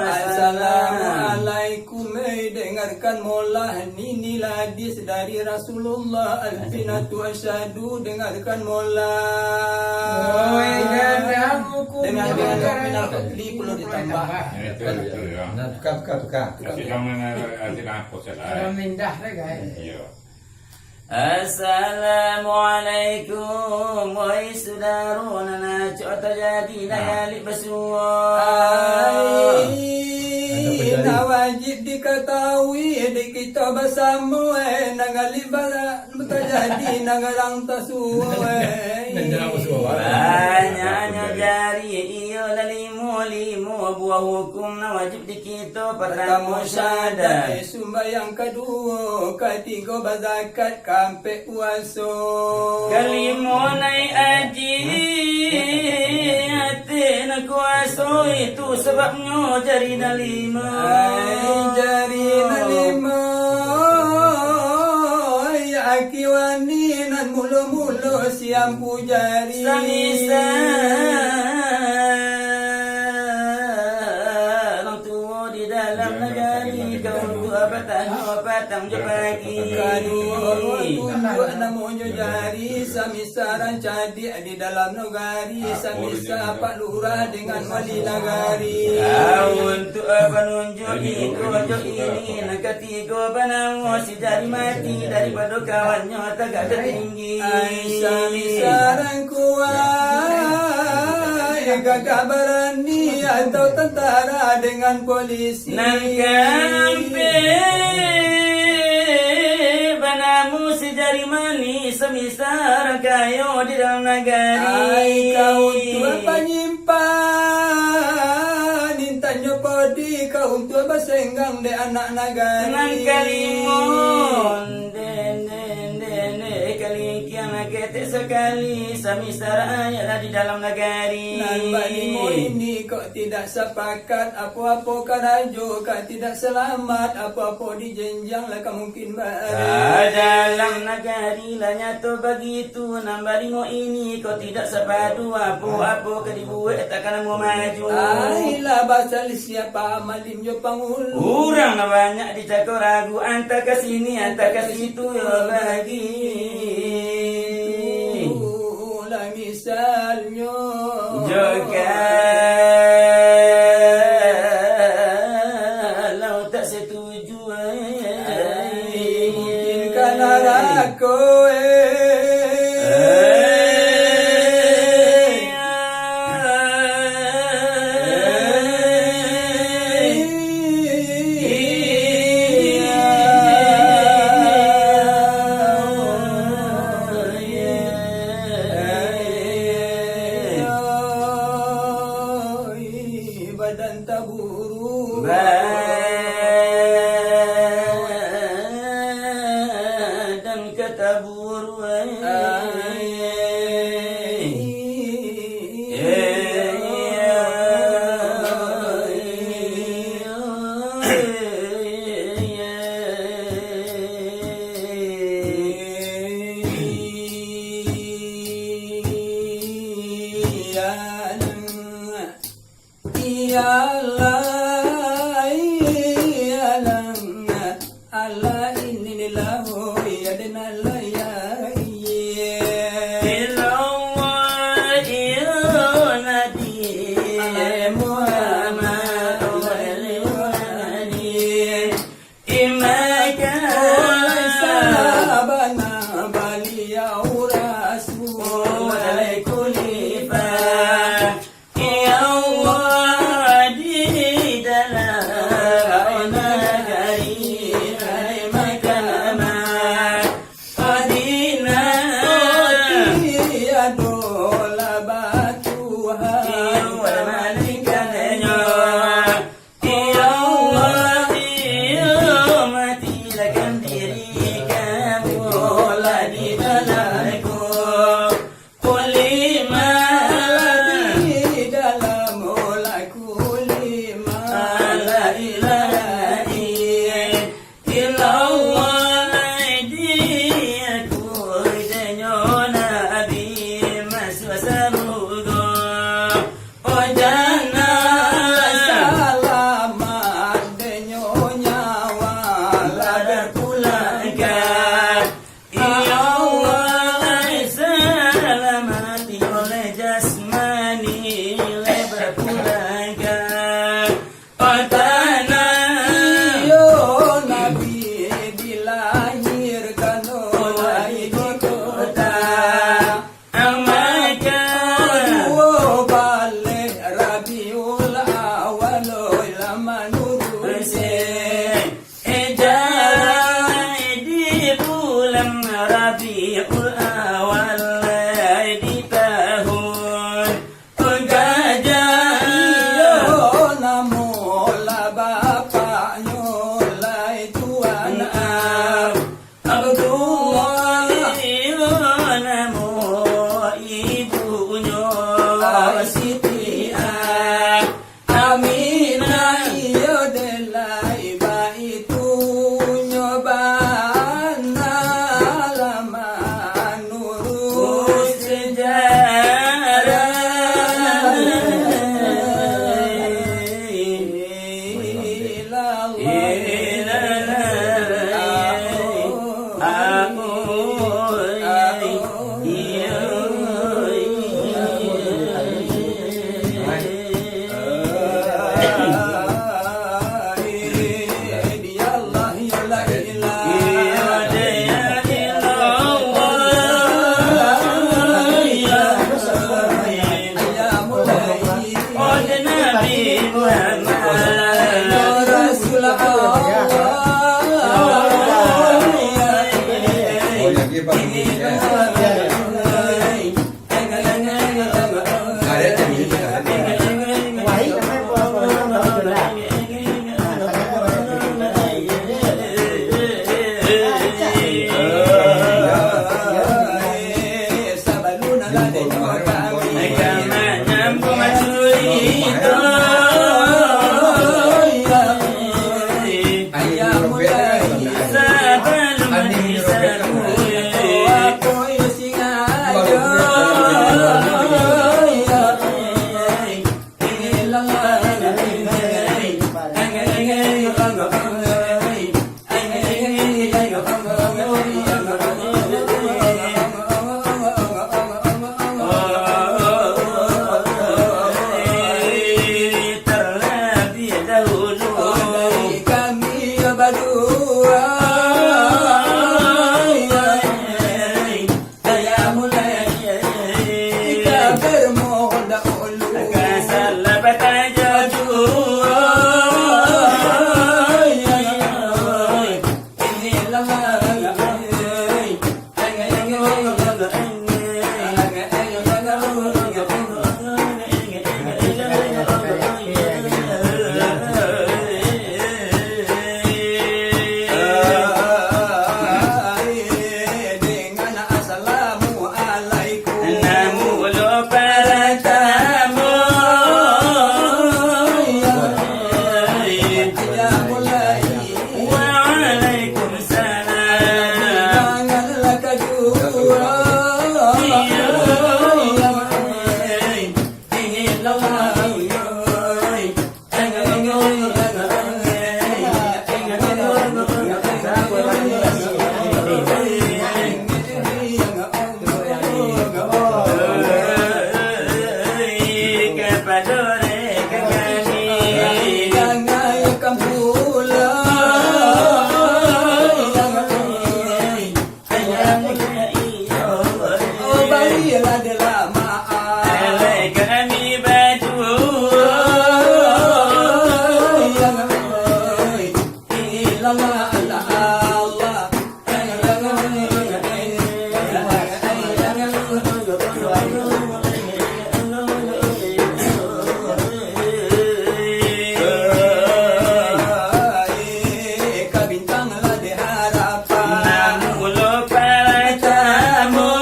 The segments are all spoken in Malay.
Assalamualaikum, dengarkan mola ini hadis dari Rasulullah al-binatu asyadu, dengarkan mola. Dengan minal qadli perlu ditambah. Tukar. Assalamualaikum wahai saudarana cota jadi layali bersuara. Wajib diketahui kita bersama nangali terjadi nangalang tasuai. Banyaknya jari iyo limo buah hukum wajib di kita pertama syahadat. Sembahyang kedua, ketiga berzakat sampai puasa. Kelima naik haji hati nak kuasa itu sebabnya jari dah lima. Jari dah lima akiwani nan mulu-mulu siam pujari samisa orang tua di dalam negari kau tua patang je pagi tunjuk namanya jari samisa rancadi di dalam negari samisa pak lurah dengan wali negari untuk penunjuk itu ini nak ketiga banamu si jari mati daripada kawannya tegak tertinggi samisa rangkuai gagak berani atau tentara dengan polisi nan kampe banamu si jari manis semisal kayo di dalam negari kau tua penyimpan intanyo podi kau tua basenggang de anak negari nan kalimon kalingkian kete sekali samisara ayat di dalam negari nan balimo ini kok tidak sepakat apa-apa karajo kak tidak selamat apa-apa dijenjang lah mungkin dalam negari lah nyata begitu nan balimo ini kok tidak sepadu apa-apa ke dibuat takkan mau maju ailah basal siapa malim jo pangul orang banyak dicakap ragu anta ke sini anta ke situ ya bagi misalnya kalau tak setuju mungkin karena aku badan taburu badan ketabur Ya Allah, ya Allah, Allah ini lahu ya dan Allah ya adalah maaf. Alai kami baju Ilallah Allah Allah. Kabintanglah di harapan. Namulo para tamu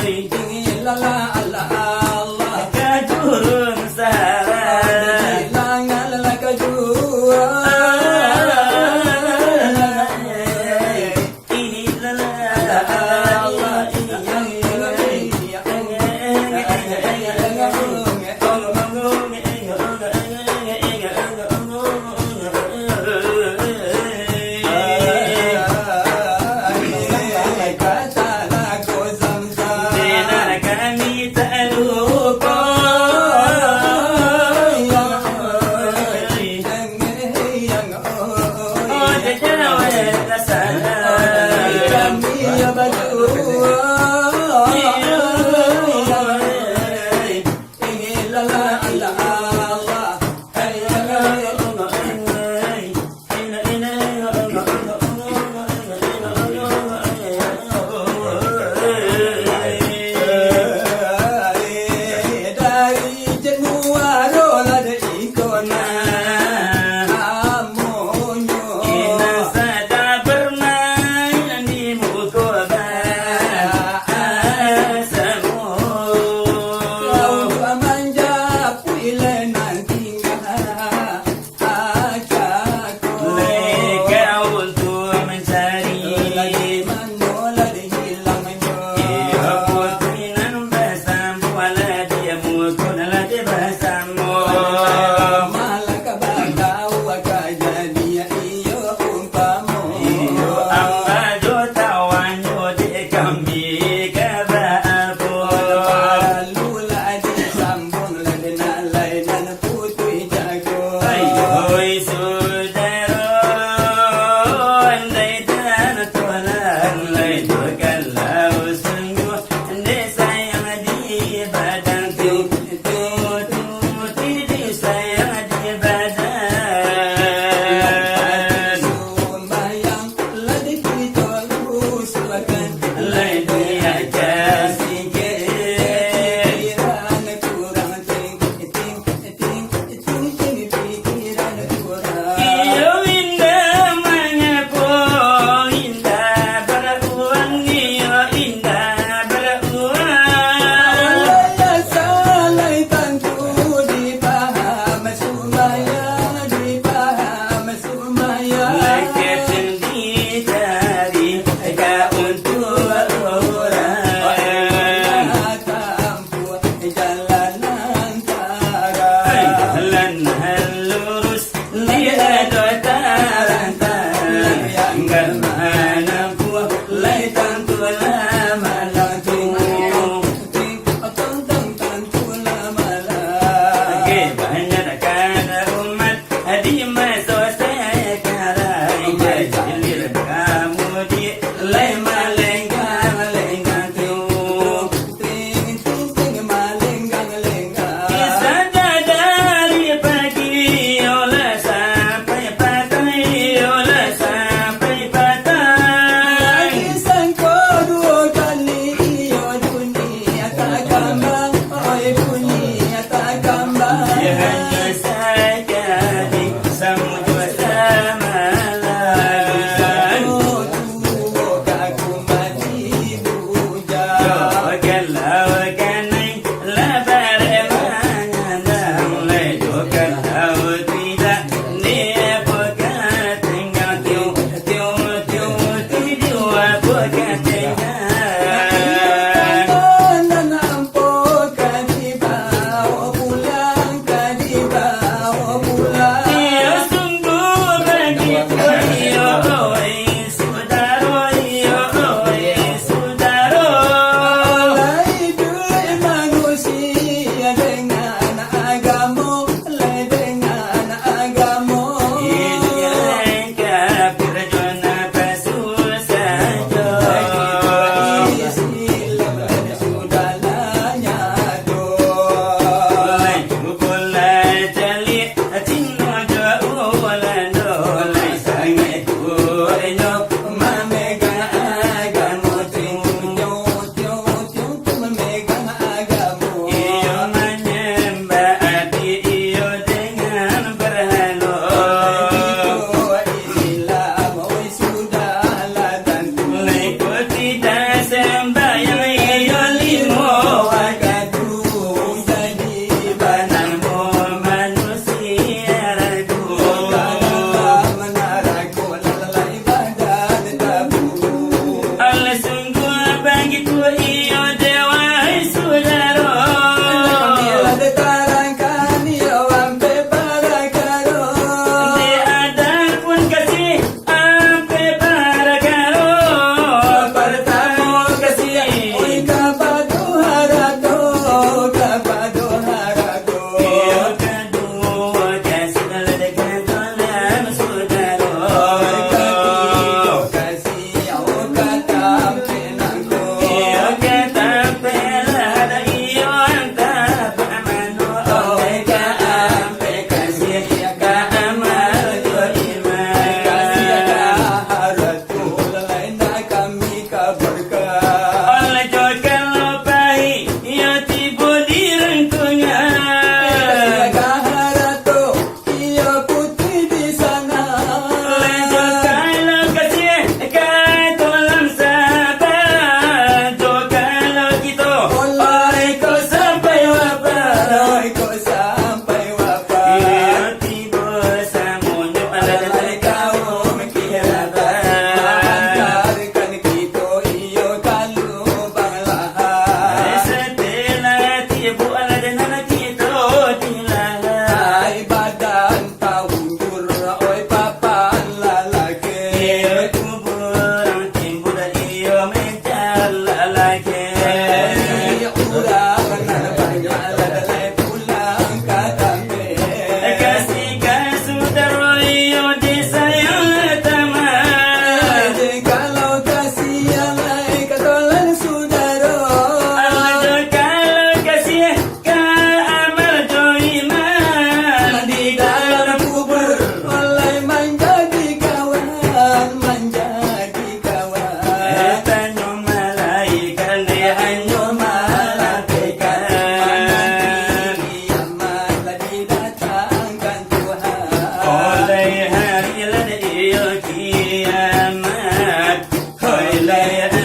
Ilallah Allah Allah. Kajurun saran Ilanganlah kajua. Ini Allah kami tak lupa Oh jajawat salam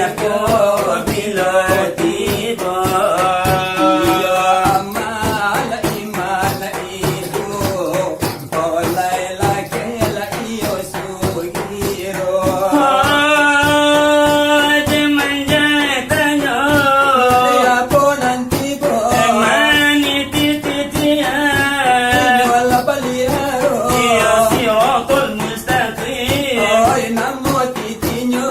aku bila tiba. Iyo amala imala itu olay lakela iyo sugiro. Kaya po nanti po wala paliharo. Oy namo titinyo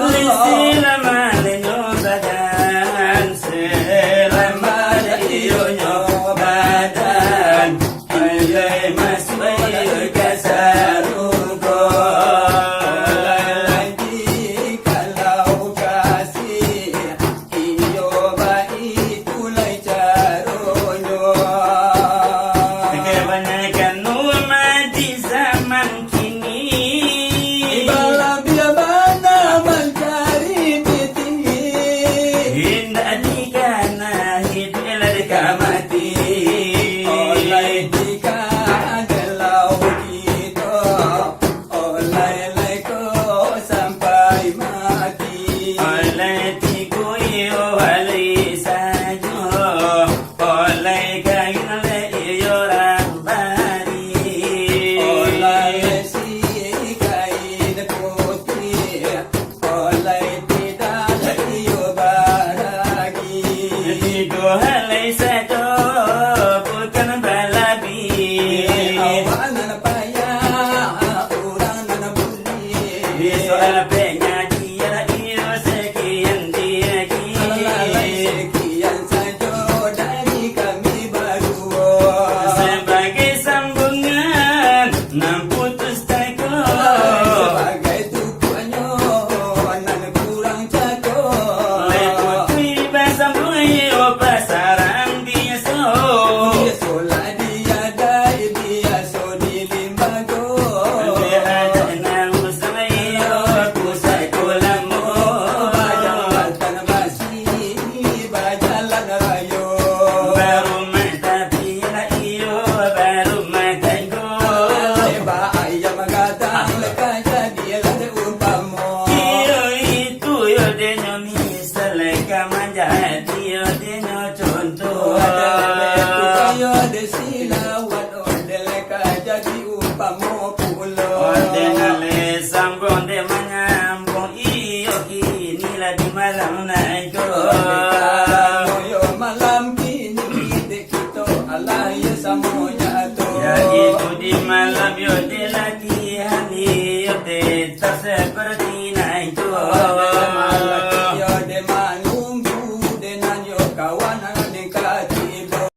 lagi kalau kasih iyo ba itulay caronyo. Ibalabia mana mencari piti. Olay di ka galaw dito, olay ko sampai mati. Olay si kain putih, olay tidak iyo baragi. Awan na paya, urang na buli. Alalay sekian saja dari kami berdua. Sebagai sambungan nam putus tako. Sebagai tujuannya nan kurang cakap. Leputui basambung yo pasaran biasa. Biasa lah dia dai biasa di limbago. Ada nang usai yo pusai kolamu. Bajalan tanah basi, bajalan rayo. Baru mata pila iyo baru mata go. Eba ayam gadang lekas jadi lada umpamo. Iyo itu yo denyo misal kamanja iyo denyo contoh. Ada leku kayo de silawat ode lekas jadi umpamo pulo. Ordenale sambung de manyambung iyo kini lah di malam naik Moyo malam kini de kito alaya samonya to. ya itu di malam yo de latihan yo de tak seperti naik